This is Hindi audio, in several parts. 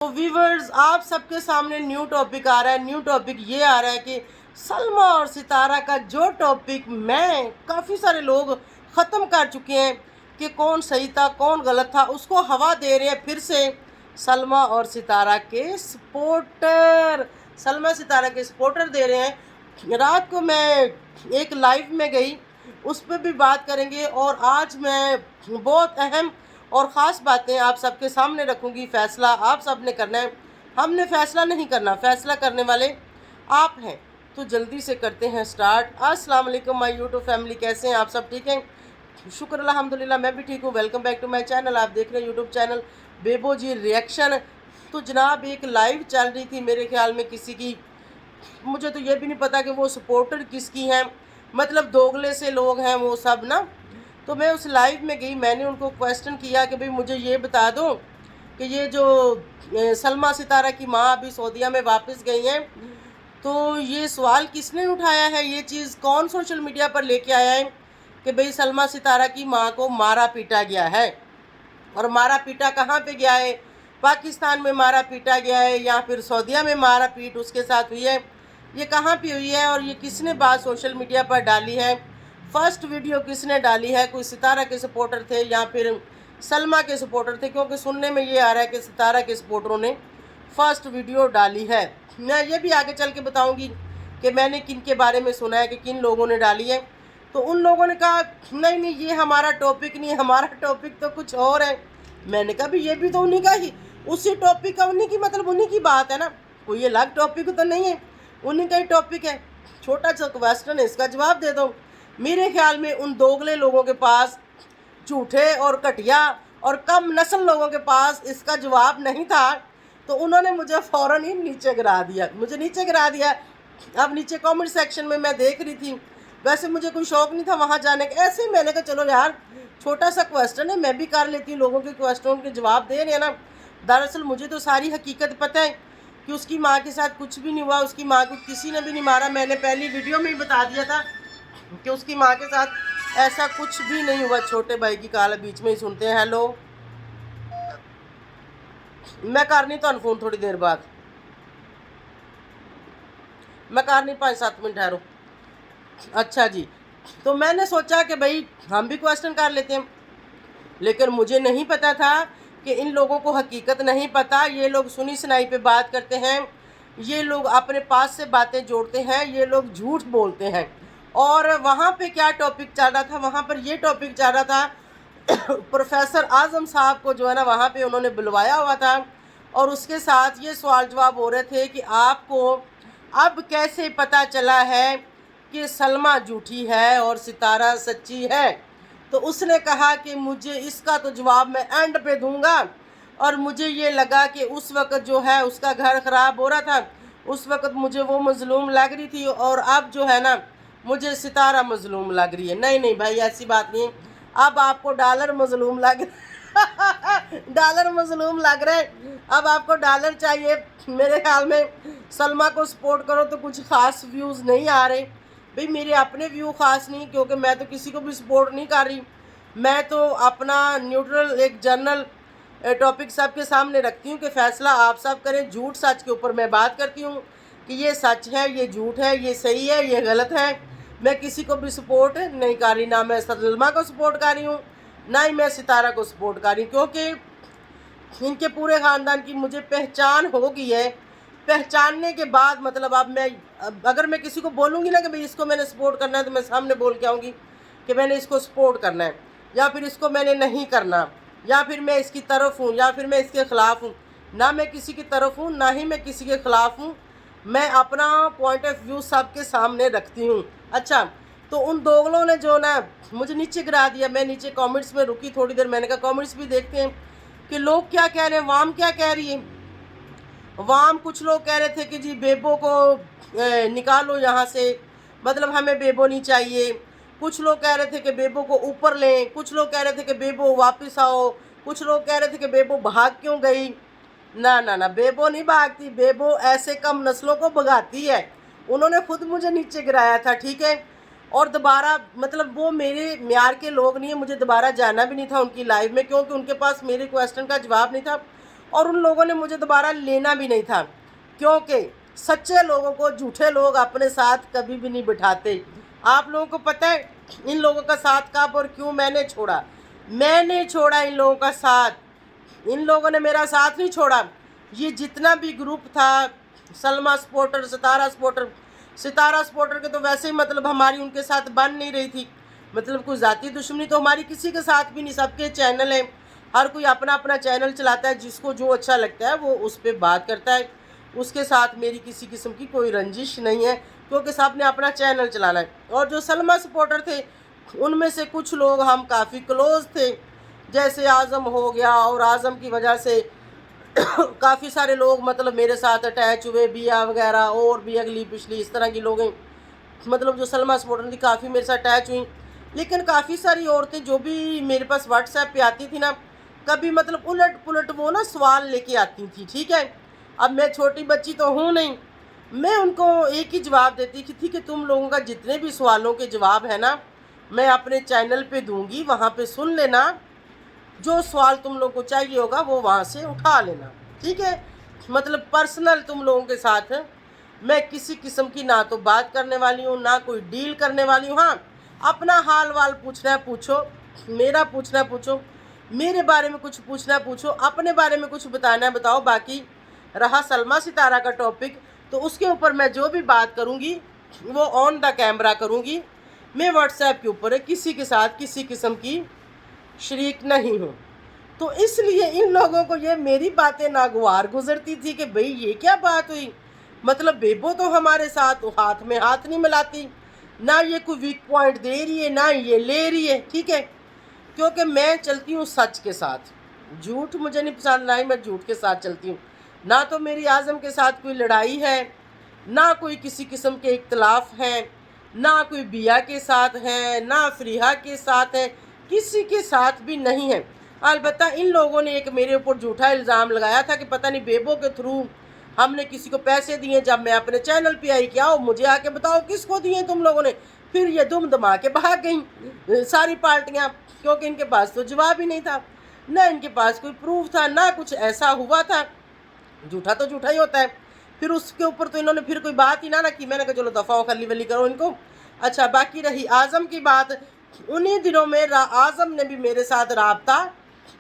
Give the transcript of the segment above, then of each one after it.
तो व्यूवर्स, आप सबके सामने न्यू टॉपिक आ रहा है। न्यू टॉपिक ये आ रहा है कि सलमा और सितारा का जो टॉपिक मैं काफ़ी सारे लोग ख़त्म कर चुके हैं कि कौन सही था कौन गलत था, उसको हवा दे रहे हैं फिर से सलमा और सितारा के सपोर्टर। सलमा सितारा के सपोर्टर दे रहे हैं। रात को मैं एक लाइव में गई, उस पर भी बात करेंगे और आज मैं बहुत अहम और ख़ास बातें आप सबके सामने रखूंगी। फ़ैसला आप सब ने करना है, हमने फ़ैसला नहीं करना, फ़ैसला करने वाले आप हैं। तो जल्दी से करते हैं स्टार्ट। अस्सलाम वालेकुम माय यूट्यूब फैमिली, कैसे हैं आप सब? ठीक हैं, शुक्र अल्हम्दुलिल्लाह, मैं भी ठीक हूँ। Welcome back to my channel. आप देख रहे हैं YouTube channel Bebo ji reaction. तो जनाब, एक लाइव चल रही थी मेरे ख्याल में किसी की, मुझे तो ये भी नहीं पता कि वो सपोर्टर किसकी हैं, मतलब दोगले से लोग हैं वो सब ना। तो मैं उस लाइव में गई, मैंने उनको क्वेश्चन किया कि भाई मुझे ये बता दो कि ये जो सलमा सितारा की माँ अभी सऊदीया में वापस गई हैं, तो ये सवाल किसने उठाया है, ये चीज़ कौन सोशल मीडिया पर लेके आया है कि भाई सलमा सितारा की माँ को मारा पीटा गया है। और मारा पीटा कहाँ पे गया है? पाकिस्तान में मारा पीटा गया है या फिर सऊदीया में मारा पीट उसके साथ हुई है? ये कहाँ पे हुई है और ये किसने बात सोशल मीडिया पर डाली है? फर्स्ट वीडियो किसने डाली है? कोई सितारा के सपोर्टर थे या फिर सलमा के सपोर्टर थे? क्योंकि सुनने में ये आ रहा है कि सितारा के सपोर्टरों ने फर्स्ट वीडियो डाली है। मैं ये भी आगे चल के बताऊँगी कि मैंने किन के बारे में सुना है कि किन लोगों ने डाली है। तो उन लोगों ने कहा नहीं नहीं, ये हमारा टॉपिक नहीं है, हमारा टॉपिक तो कुछ और है। मैंने कहा भी ये भी तो उन्हीं का ही, उसी टॉपिक का, उन्हीं की, मतलब उन्हीं की बात है ना, कोई अलग टॉपिक तो नहीं है, उन्हीं का ही टॉपिक है। छोटा सा क्वेश्चन है, इसका जवाब दे दो। मेरे ख्याल में उन दोगले लोगों के पास, झूठे और घटिया और कम नस्ल लोगों के पास इसका जवाब नहीं था, तो उन्होंने मुझे फ़ौरन ही नीचे गिरा दिया, मुझे नीचे गिरा दिया। अब नीचे कमेंट सेक्शन में मैं देख रही थी, वैसे मुझे कोई शौक़ नहीं था वहाँ जाने का, ऐसे ही मैंने कहा चलो यार छोटा सा क्वेश्चन है, मैं भी कर लेती हूँ, लोगों के क्वेश्चन के जवाब दे रहे हैं ना। दरअसल मुझे तो सारी हकीकत पता है कि उसकी माँ के साथ कुछ भी नहीं हुआ, उसकी माँ को किसी ने भी नहीं मारा। मैंने पहली वीडियो में ही बता दिया था कि उसकी माँ के साथ ऐसा कुछ भी नहीं हुआ। छोटे भाई की कॉल बीच में ही सुनते हैं। हेलो, मैं करनी तो फ़ोन थोड़ी देर बाद, मैं करनी 5-7 मिनट ठहरो। अच्छा जी, तो मैंने सोचा कि भाई हम भी क्वेश्चन कर लेते हैं, लेकिन मुझे नहीं पता था कि इन लोगों को हकीकत नहीं पता। ये लोग सुनी सुनाई पे बात करते हैं, ये लोग अपने पास से बातें जोड़ते हैं, ये लोग झूठ बोलते हैं। और वहाँ पे क्या टॉपिक चल रहा था? वहाँ पर ये टॉपिक चल रहा था प्रोफेसर आज़म साहब को जो है ना वहाँ पे उन्होंने बुलवाया हुआ था, और उसके साथ ये सवाल जवाब हो रहे थे कि आपको अब कैसे पता चला है कि सलमा झूठी है और सितारा सच्ची है? तो उसने कहा कि मुझे इसका तो जवाब मैं एंड पे दूंगा, और मुझे ये लगा कि उस वक्त जो है उसका घर ख़राब हो रहा था, उस वक्त मुझे वो मज़लूम लग रही थी, और अब जो है ना मुझे सितारा मज़लूम लग रही है। नहीं नहीं भाई, ऐसी बात नहीं, अब आपको डॉलर मज़लूम लग डॉलर मज़लूम लग रहा है, अब आपको डॉलर चाहिए। मेरे ख्याल में सलमा को सपोर्ट करो तो कुछ ख़ास व्यूज़ नहीं आ रहे। भाई मेरे अपने व्यू ख़ास नहीं, क्योंकि मैं तो किसी को भी सपोर्ट नहीं कर रही, मैं तो अपना न्यूट्रल एक जनरल टॉपिक सब के सामने रखती हूँ कि फ़ैसला आप सब करें। झूठ सच के ऊपर मैं बात करती हूँ कि ये सच है, ये झूठ है, ये सही है, ये गलत है। मैं किसी को भी सपोर्ट नहीं कर रही, ना मैं सलमा को सपोर्ट कर रही हूँ, ना ही मैं सितारा को सपोर्ट कर रही हूँ, क्योंकि इनके पूरे ख़ानदान की मुझे पहचान हो गई है। पहचानने के बाद मतलब अब अगर मैं किसी को बोलूँगी ना कि भाई इसको मैंने सपोर्ट करना है, तो मैं सामने बोल के आऊँगी कि मैंने इसको सपोर्ट करना है, या फिर इसको मैंने नहीं करना, या फिर मैं इसकी तरफ हूँ, या फिर मैं इसके ख़िलाफ़ हूँ। ना मैं किसी की तरफ हूँ, ना ही मैं किसी के ख़िलाफ़ हूँ, मैं अपना पॉइंट ऑफ व्यू सबके सामने रखती हूँ। अच्छा, तो उन दोगलों ने जो ना मुझे नीचे गिरा दिया। मैं नीचे कमेंट्स में रुकी थोड़ी देर, मैंने कहा कमेंट्स भी देखते हैं कि लोग क्या कह रहे हैं, वाम क्या कह रही है। वाम कुछ लोग कह रहे थे कि जी बेबो को निकालो यहाँ से, मतलब हमें बेबो नहीं चाहिए। कुछ लोग कह रहे थे कि बेबो को ऊपर लें, कुछ लोग कह रहे थे कि बेबो वापस आओ, कुछ लोग कह रहे थे कि बेबो भाग क्यों गई। ना ना ना, बेबो नहीं भागती, बेबो ऐसे कम नस्लों को भगाती है। उन्होंने खुद मुझे नीचे गिराया था, ठीक है, और दोबारा मतलब वो मेरे म्यार के लोग नहीं है, मुझे दोबारा जाना भी नहीं था उनकी लाइव में, क्योंकि उनके पास मेरे क्वेश्चन का जवाब नहीं था। और उन लोगों ने मुझे दोबारा लेना भी नहीं था, क्योंकि सच्चे लोगों को झूठे लोग अपने साथ कभी भी नहीं बिठाते। आप लोगों को पता है इन लोगों का साथ कब और क्यों मैंने छोड़ा? मैंने छोड़ा इन लोगों का साथ, इन लोगों ने मेरा साथ नहीं छोड़ा। ये जितना भी ग्रुप था, सलमा सपोर्टर, सितारा सपोर्टर के तो वैसे ही मतलब हमारी उनके साथ बन नहीं रही थी। मतलब कोई ज़ाती दुश्मनी तो हमारी किसी के साथ भी नहीं, सबके चैनल है, हर कोई अपना अपना चैनल चलाता है, जिसको जो अच्छा लगता है वो उस पर बात करता है। उसके साथ मेरी किसी किस्म की कोई रंजिश नहीं है, क्योंकि सब ने अपना चैनल चलाना है। और जो सलमा सपोर्टर थे उनमें से कुछ लोग हम काफ़ी क्लोज थे, जैसे आज़म हो गया, और आज़म की वजह से काफ़ी सारे लोग मतलब मेरे साथ अटैच हुए, बिया वगैरह और भी अगली पिछली इस तरह की लोग हैं, मतलब जो सलमा सपोर्टर थी काफ़ी मेरे साथ अटैच हुई। लेकिन काफ़ी सारी औरतें जो भी मेरे पास व्हाट्सएप पे आती थी ना, कभी मतलब उलट पुलट वो ना सवाल लेके आती थी, ठीक है। अब मैं छोटी बच्ची तो हूँ नहीं, मैं उनको एक ही जवाब देती थी कि तुम लोगों का जितने भी सवालों के जवाब है ना, मैं अपने चैनल पे दूंगी, वहाँ पे सुन लेना, जो सवाल तुम लोग को चाहिए होगा वो वहाँ से उठा लेना, ठीक है। मतलब पर्सनल तुम लोगों के साथ मैं किसी किस्म की ना तो बात करने वाली हूँ, ना कोई डील करने वाली हूँ। हाँ, अपना हाल वाल पूछना है पूछो, मेरा पूछना है पूछो, मेरे बारे में कुछ पूछना है पूछो, अपने बारे में कुछ बताना है बताओ। बाकी रहा सलमा सितारा का टॉपिक, तो उसके ऊपर मैं जो भी बात करूँगी वो ऑन द कैमरा करूँगी। मैं व्हाट्सएप के ऊपर किसी के साथ किसी किस्म की शरीक नहीं हूँ। तो इसलिए इन लोगों को ये मेरी बातें नागवार गुजरती थी कि भाई ये क्या बात हुई, मतलब बेबो तो हमारे साथ हाथ में हाथ नहीं मिलाती, ना ये कोई वीक पॉइंट दे रही है ना ये ले रही है, ठीक है। क्योंकि मैं चलती हूँ सच के साथ, झूठ मुझे नहीं पसंद, ना ही मैं झूठ के साथ चलती हूँ। ना तो मेरी आज़म के साथ कोई लड़ाई है, ना कोई किसी किस्म के इख्तलाफ हैं, ना कोई बिया के साथ है, ना फरीहा के साथ है, किसी के साथ भी नहीं है। अलबत्ता इन लोगों ने एक मेरे ऊपर झूठा इल्ज़ाम लगाया था कि पता नहीं बेबो के थ्रू हमने किसी को पैसे दिए। जब मैं अपने चैनल पे आई, क्या हो मुझे आके बताओ किसको दिए तुम लोगों ने? फिर ये दुम दमा के भाग गई सारी पार्टियाँ, क्योंकि इनके पास तो जवाब ही नहीं था, ना इनके पास कोई प्रूफ था, ना कुछ ऐसा हुआ था। झूठा तो झूठा ही होता है। फिर उसके ऊपर तो इन्होंने फिर कोई बात ही ना की। मैंने कहा चलो दफ़ा खली वली करो इनको। अच्छा, बाकी रही आज़म की बात, उन्हीं दिनों में आज़म ने भी मेरे साथ राब्ता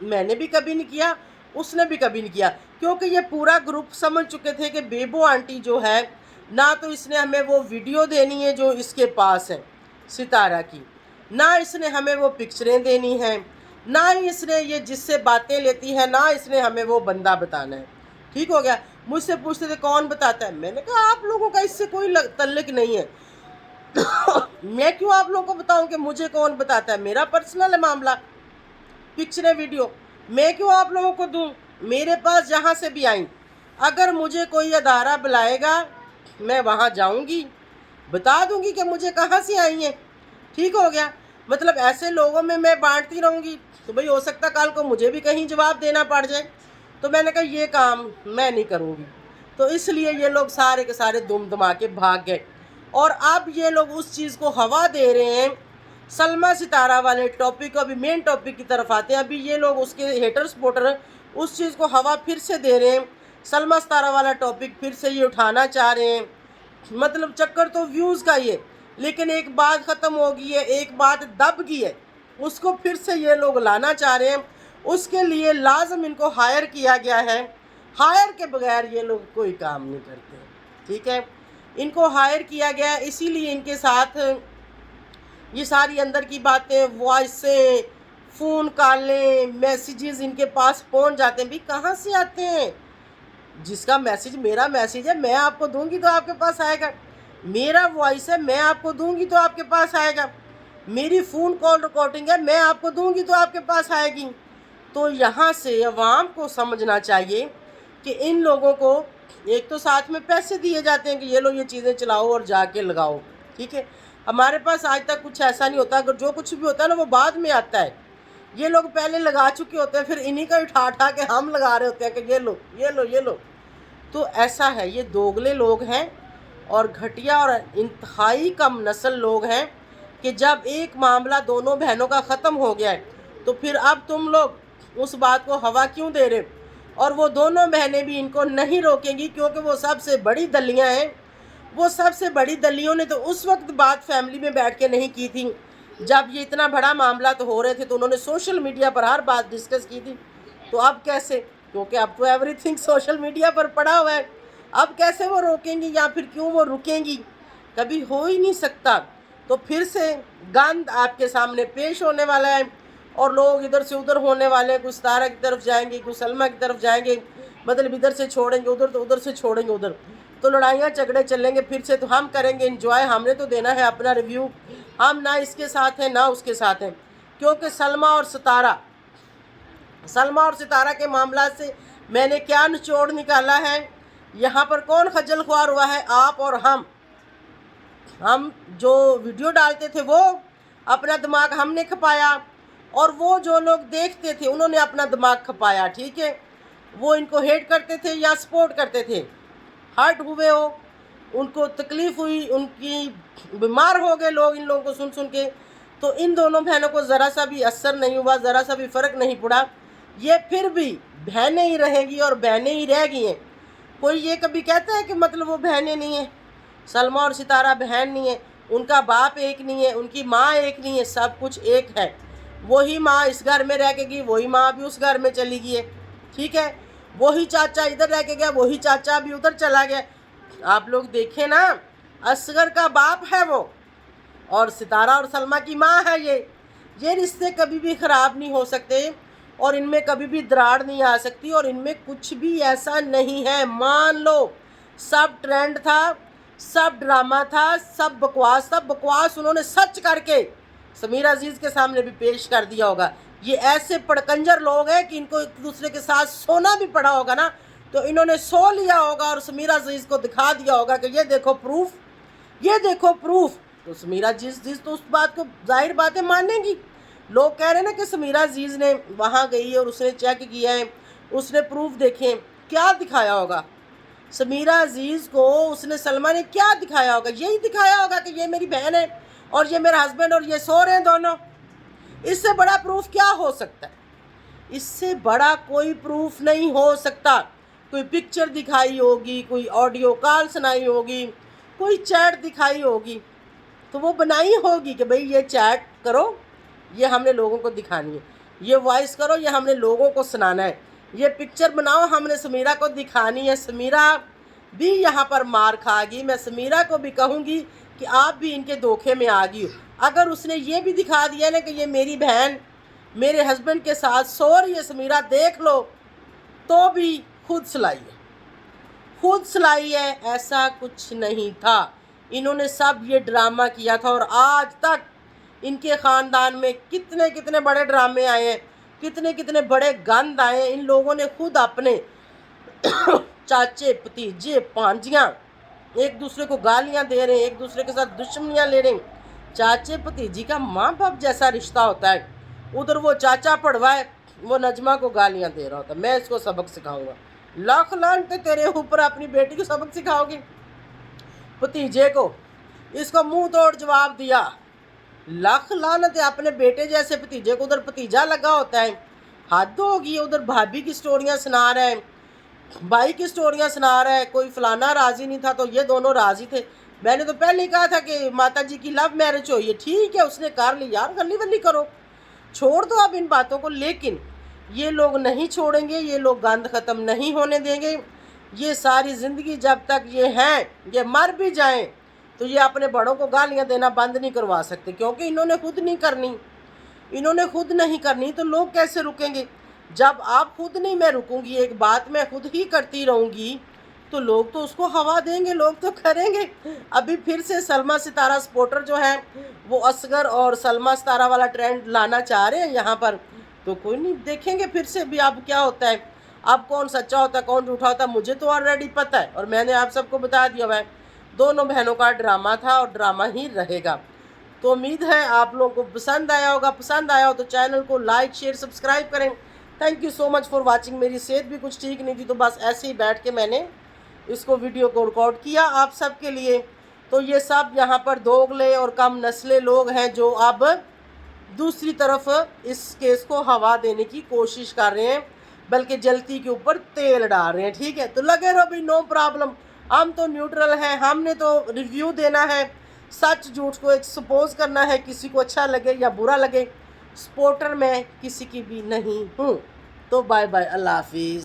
मैंने भी कभी नहीं किया, उसने भी कभी नहीं किया, क्योंकि ये पूरा ग्रुप समझ चुके थे कि बेबो आंटी जो है ना तो इसने हमें वो वीडियो देनी है जो इसके पास है सितारा की, ना इसने हमें वो पिक्चरें देनी हैं, ना ही इसने ये जिससे बातें लेती है ना इसने हमें वो बंदा बताना है। ठीक हो गया। मुझसे पूछते थे कौन बताता है, मैंने कहा आप लोगों का इससे कोई तल्लुक नहीं है। मैं क्यों आप लोगों को बताऊं कि मुझे कौन बताता है? मेरा पर्सनल है मामला, पिक्चरें वीडियो मैं क्यों आप लोगों को दूं? मेरे पास जहाँ से भी आई, अगर मुझे कोई अदारा बुलाएगा मैं वहाँ जाऊँगी, बता दूँगी कि मुझे कहाँ से आई हैं। ठीक हो गया। मतलब ऐसे लोगों में मैं बांटती रहूँगी तो भाई हो सकता कल को मुझे भी कहीं जवाब देना पड़ जाए। तो मैंने कहा ये काम मैं नहीं करूँगी। तो इसलिए ये लोग सारे के सारे दुम दमा के भाग गए, और अब ये लोग उस चीज़ को हवा दे रहे हैं। सलमा सितारा वाले टॉपिक को, अभी मेन टॉपिक की तरफ आते हैं। अभी ये लोग उसके हेटर सपोर्टर उस चीज़ को हवा फिर से दे रहे हैं। सलमा सितारा वाला टॉपिक फिर से ये उठाना चाह रहे हैं। मतलब चक्कर तो व्यूज़ का ही है, लेकिन एक बात ख़त्म हो गई है, एक बात दब गई है, उसको फिर से ये लोग लाना चाह रहे हैं। उसके लिए लाजम इनको हायर किया गया है। हायर के बगैर ये लोग कोई काम नहीं करते, ठीक है। इनको हायर किया गया है, इसीलिए इनके साथ ये सारी अंदर की बातें, वॉइस से फ़ोन कॉलें, मैसेजेस इनके पास पहुंच जाते हैं। भी कहाँ से आते हैं? जिसका मैसेज मेरा मैसेज है मैं आपको दूंगी तो आपके पास आएगा, मेरा वॉइस है मैं आपको दूंगी तो आपके पास आएगा, मेरी फ़ोन कॉल रिकॉर्डिंग है मैं आपको दूंगी तो आपके पास आएगी। तो यहाँ से अवाम को समझना चाहिए कि इन लोगों को एक तो साथ में पैसे दिए जाते हैं कि ये लो ये चीज़ें चलाओ और जाके लगाओ, ठीक है। हमारे पास आज तक कुछ ऐसा नहीं होता, अगर जो कुछ भी होता है ना वो बाद में आता है। ये लोग पहले लगा चुके होते हैं, फिर इन्हीं का उठा उठा के हम लगा रहे होते हैं कि ये लो ये लो ये लो। तो ऐसा है, ये दोगले लोग हैं और घटिया और इंतहाई कम नस्ल लोग हैं कि जब एक मामला दोनों बहनों का ख़त्म हो गया है तो फिर अब तुम लोग उस बात को हवा क्यों दे रहे? और वो दोनों बहनें भी इनको नहीं रोकेंगी, क्योंकि वो सबसे बड़ी दलियां हैं। वो सबसे बड़ी दलियों ने तो उस वक्त बात फैमिली में बैठ के नहीं की थी जब ये इतना बड़ा मामला तो हो रहे थे, तो उन्होंने सोशल मीडिया पर हर बात डिस्कस की थी। तो अब कैसे, क्योंकि अब तो एवरीथिंग सोशल मीडिया पर पड़ा हुआ है, अब कैसे वो रोकेंगी या फिर क्यों वो रुकेंगी, कभी हो ही नहीं सकता। तो फिर से गंद आपके सामने पेश होने वाला है और लोग इधर से उधर होने वाले हैं। कुछ तारा की तरफ जाएंगे, कुछ सलमा की तरफ जाएंगे, मतलब इधर से छोड़ेंगे उधर तो उधर से छोड़ेंगे उधर, तो लड़ाइयाँ झगड़े चलेंगे फिर से। तो हम करेंगे एंजॉय, हमने तो देना है अपना रिव्यू। हम ना इसके साथ हैं ना उसके साथ हैं, क्योंकि सलमा और सितारा के मामला से मैंने क्या निचोड़ निकाला है। यहाँ पर कौन खज्जल ख्वार हुआ है? आप और हम जो वीडियो डालते थे वो अपना दिमाग हमने खपाया, और वो जो लोग देखते थे उन्होंने अपना दिमाग खपाया। ठीक है, वो इनको हेट करते थे या सपोर्ट करते थे, हर्ट हुए हो, उनको तकलीफ़ हुई, उनकी बीमार हो गए लोग इन लोगों को सुन सुन के। तो इन दोनों बहनों को ज़रा सा भी असर नहीं हुआ, ज़रा सा भी फ़र्क नहीं पड़ा। ये फिर भी बहनें ही रहेंगी और बहनें ही रह गई हैं। कोई ये कभी कहता है कि मतलब वो बहनें नहीं हैं? सलमा और सितारा बहन नहीं है, उनका बाप एक नहीं है, उनकी माँ एक नहीं है, सब कुछ एक है। वही माँ इस घर में रह के गई, वही माँ भी उस घर में चली गई है। ठीक है, वही चाचा इधर रह के गया, वही चाचा भी उधर चला गया। आप लोग देखें ना, असगर का बाप है वो, और सितारा और सलमा की माँ है ये रिश्ते कभी भी ख़राब नहीं हो सकते, और इनमें कभी भी दरार नहीं आ सकती, और इनमें कुछ भी ऐसा नहीं है। मान लो सब ट्रेंड था, सब ड्रामा था, सब बकवास उन्होंने सच करके समीर अजीज़ के सामने भी पेश कर दिया होगा। ये ऐसे पड़कंजर लोग हैं कि इनको एक दूसरे के साथ सोना भी पड़ा होगा ना, तो इन्होंने सो लिया होगा और समीर अजीज़ को दिखा दिया होगा कि ये देखो प्रूफ, ये देखो प्रूफ। तो समीरा अजीज़ तो उस बात को जाहिर बात है मानेंगी। लोग कह रहे हैं ना कि समीरा अजीज़ ने वहाँ गई और उसने चेक किया है, उसने प्रूफ देखे, क्या दिखाया होगा समीरा अजीज़ को? उसने सलमा ने क्या दिखाया होगा? यही दिखाया होगा कि ये मेरी बहन है और ये मेरा हस्बैंड और ये सो रहे हैं दोनों। इससे बड़ा प्रूफ क्या हो सकता है? इससे बड़ा कोई प्रूफ नहीं हो सकता। कोई पिक्चर दिखाई होगी, कोई ऑडियो कॉल सुनाई होगी, कोई चैट दिखाई होगी, तो वो बनाई होगी कि भाई ये चैट करो, ये हमने लोगों को दिखानी है, ये वॉइस करो, ये हमने लोगों को सुनाना है, ये पिक्चर बनाओ, हमने समीरा को दिखानी है। समीरा भी यहाँ पर मार खाएगी। मैं समीरा को भी कहूँगी कि आप भी इनके धोखे में आ गई हो। अगर उसने ये भी दिखा दिया ना कि ये मेरी बहन मेरे हस्बैंड के साथ सो रही है, समीरा देख लो, तो भी खुद सिलाई है, ऐसा कुछ नहीं था। इन्होंने सब ये ड्रामा किया था, और आज तक इनके ख़ानदान में कितने कितने बड़े ड्रामे आए हैं, कितने कितने बड़े गंद आए हैं। इन लोगों ने खुद अपने चाचे भतीजे भांजियाँ एक दूसरे को गालियाँ दे रहे हैं, एक दूसरे के साथ दुश्मनियाँ ले रहे हैं। चाचे भतीजी का माँ बाप जैसा रिश्ता होता है। उधर वो चाचा पढ़वा है, वो नजमा को गालियाँ दे रहा होता है, मैं इसको सबक सिखाऊंगा। लाख लानते तेरे ऊपर, अपनी बेटी को सबक सिखाओगी? भतीजे को इसको मुंह तोड़ जवाब दिया, लाख लानत है। अपने बेटे जैसे भतीजे को उधर भतीजा लगा होता है, हद होगी। उधर भाभी की स्टोरियाँ सुना रहा है, भाई की स्टोरियाँ सुना रहा है, कोई फलाना राज़ी नहीं था तो ये दोनों राज़ी थे। मैंने तो पहले ही कहा था कि माता जी की लव मैरिज हुई है, ठीक है, उसने कर ली यार, गली वली करो, छोड़ दो अब इन बातों को। लेकिन ये लोग नहीं छोड़ेंगे, ये लोग गंद ख़त्म नहीं होने देंगे। ये सारी ज़िंदगी जब तक ये हैं, ये मर भी जाएं, तो ये अपने बड़ों को गालियाँ देना बंद नहीं करवा सकते, क्योंकि इन्होंने खुद नहीं करनी, तो लोग कैसे रुकेंगे? जब आप खुद नहीं, मैं रुकूंगी, एक बात मैं खुद ही करती रहूँगी, तो लोग तो उसको हवा देंगे, लोग तो करेंगे। अभी फिर से सलमा सितारा सपोर्टर जो है वो असगर और सलमा सितारा वाला ट्रेंड लाना चाह रहे हैं यहाँ पर, तो कोई नहीं, देखेंगे फिर से भी अब क्या होता है। अब कौन सच्चा होता है कौन झूठा होता है मुझे तो ऑलरेडी पता है, और मैंने आप सबको बता दिया है, दोनों बहनों का ड्रामा था और ड्रामा ही रहेगा। तो उम्मीद है आप लोगों को पसंद आया होगा। पसंद आया हो तो चैनल को लाइक शेयर सब्सक्राइब करें। Thank you so much for watching. मेरी सेहत भी कुछ ठीक नहीं थी, तो बस ऐसे ही बैठ के मैंने इसको वीडियो को रिकॉर्ड किया आप सब के लिए। तो ये सब यहाँ पर दोगले और कम नस्ले लोग हैं जो अब दूसरी तरफ इस केस को हवा देने की कोशिश कर रहे हैं। बल्कि जलती के ऊपर तेल डाल रहे हैं। ठीक है, तो लगे रहो भाई, नो प्रॉब्लम। हम तो न्यूट्रल हैं, हमने तो रिव्यू देना है, सच झूठ को एक्सपोज करना है, किसी को अच्छा लगे या बुरा लगे। सपोर्टर मैं किसी की भी नहीं हूँ। तो बाय बाय, अल्लाह हाफिज़।